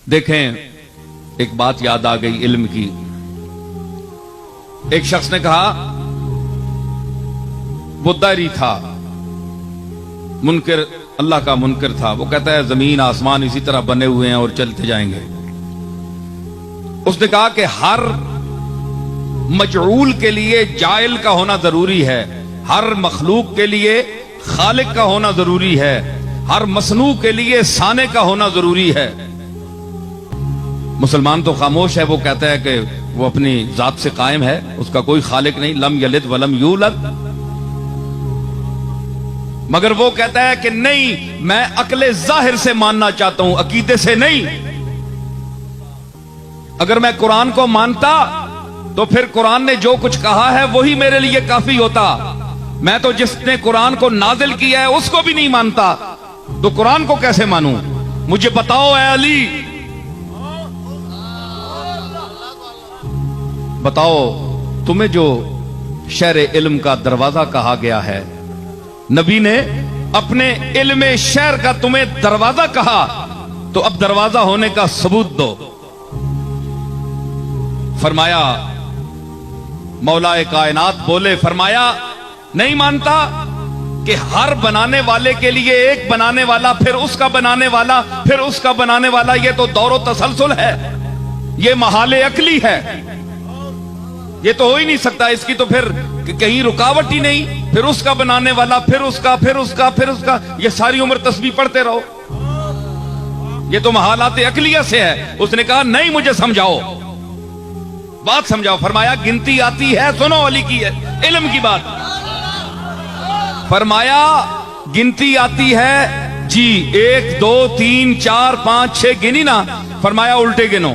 دیکھیں ایک بات یاد آ گئی علم کی. ایک شخص نے کہا وہ داری تھا، منکر، اللہ کا منکر تھا. وہ کہتا ہے زمین آسمان اسی طرح بنے ہوئے ہیں اور چلتے جائیں گے. اس نے کہا کہ ہر مجعول کے لیے جائل کا ہونا ضروری ہے، ہر مخلوق کے لیے خالق کا ہونا ضروری ہے، ہر مصنوع کے لیے صانع کا ہونا ضروری ہے. مسلمان تو خاموش ہے، وہ کہتا ہے کہ وہ اپنی ذات سے قائم ہے، اس کا کوئی خالق نہیں، لم یلد ولم یولد. مگر وہ کہتا ہے کہ نہیں، میں عقل ظاہر سے ماننا چاہتا ہوں، عقیدے سے نہیں. اگر میں قرآن کو مانتا تو پھر قرآن نے جو کچھ کہا ہے وہی میرے لیے کافی ہوتا. میں تو جس نے قرآن کو نازل کیا ہے اس کو بھی نہیں مانتا، تو قرآن کو کیسے مانوں؟ مجھے بتاؤ اے علی، بتاؤ تمہیں جو شہر علم کا دروازہ کہا گیا ہے، نبی نے اپنے علم شہر کا تمہیں دروازہ کہا، تو اب دروازہ ہونے کا ثبوت دو. فرمایا مولا کائنات بولے، فرمایا نہیں مانتا کہ ہر بنانے والے کے لیے ایک بنانے والا، پھر اس کا بنانے والا، پھر اس کا بنانے والا. یہ تو دور و تسلسل ہے، یہ محال عقلی ہے، یہ تو ہو ہی نہیں سکتا. اس کی تو پھر کہیں رکاوٹ ہی نہیں. پھر اس کا بنانے والا، پھر اس کا، پھر اس کا، پھر اس کا، یہ ساری عمر تسبیح پڑھتے رہو. یہ تو محالات عقلیہ سے ہے. اس نے کہا نہیں، مجھے سمجھاؤ، بات سمجھاؤ. فرمایا گنتی آتی ہے، سنو علی کی ہے علم کی بات. فرمایا گنتی آتی ہے جی، 1 2 3 4 5 6 گنی نا. فرمایا الٹے گنو.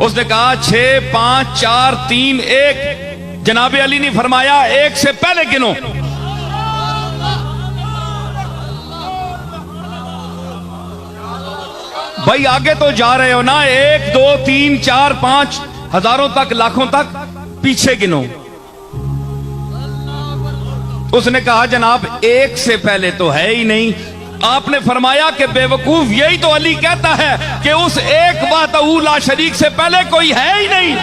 اس نے کہا 6 5 4 3 1. جناب علی نے فرمایا 1 سے پہلے گنو. بھائی آگے تو جا رہے ہو نا، 1 2 3 4 5 ہزاروں تک، لاکھوں تک، پیچھے گنو. اس نے کہا جناب 1 سے پہلے تو ہے ہی نہیں. آپ نے فرمایا کہ بے وقوف، یہی تو علی کہتا ہے کہ اس ایک وحدہ لا شریک سے پہلے کوئی ہے ہی نہیں.